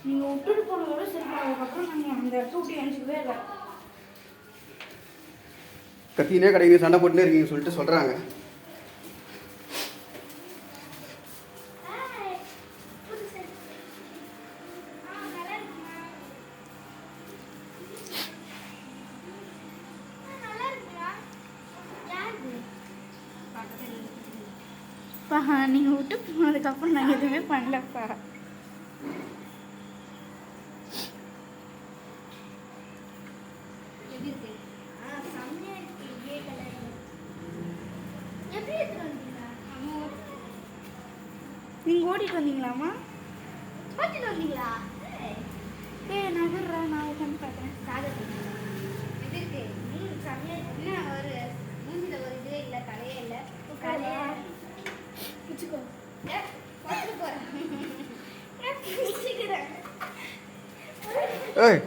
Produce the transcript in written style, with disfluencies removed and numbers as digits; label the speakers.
Speaker 1: நீங்கள் விட்டுட்டு போனதோட சரி. அதுக்கப்புறம் நாங்கள் அந்த இடத்த விட்டு எழுச்சிக்கவே இல்லை.
Speaker 2: கத்தினே கிடைக்குது, சண்டை போட்டுனே இருக்கீங்க சொல்லிட்டு சொல்கிறாங்க.
Speaker 1: நீங்கள் விட்டு போனதுக்கப்புறம் நான் எதுவுமே பண்ணலப்பா. நீங்கள் ஓடிட்டு வந்தீங்களாம்மா? ஓட்டிட்டு வந்தீங்களா? நகர்றா, நான் உட்காந்து பார்க்குறேன்.
Speaker 3: எப்படி இருக்கு? செம்மையா இருக்கு. என்ன ஒரு மூஞ்சில ஒரு இதே இல்லை, தலையே இல்லை. தலையே பிடிச்சிக்கோ. பார்த்துட்டு போகிறேன்.
Speaker 2: ஏய்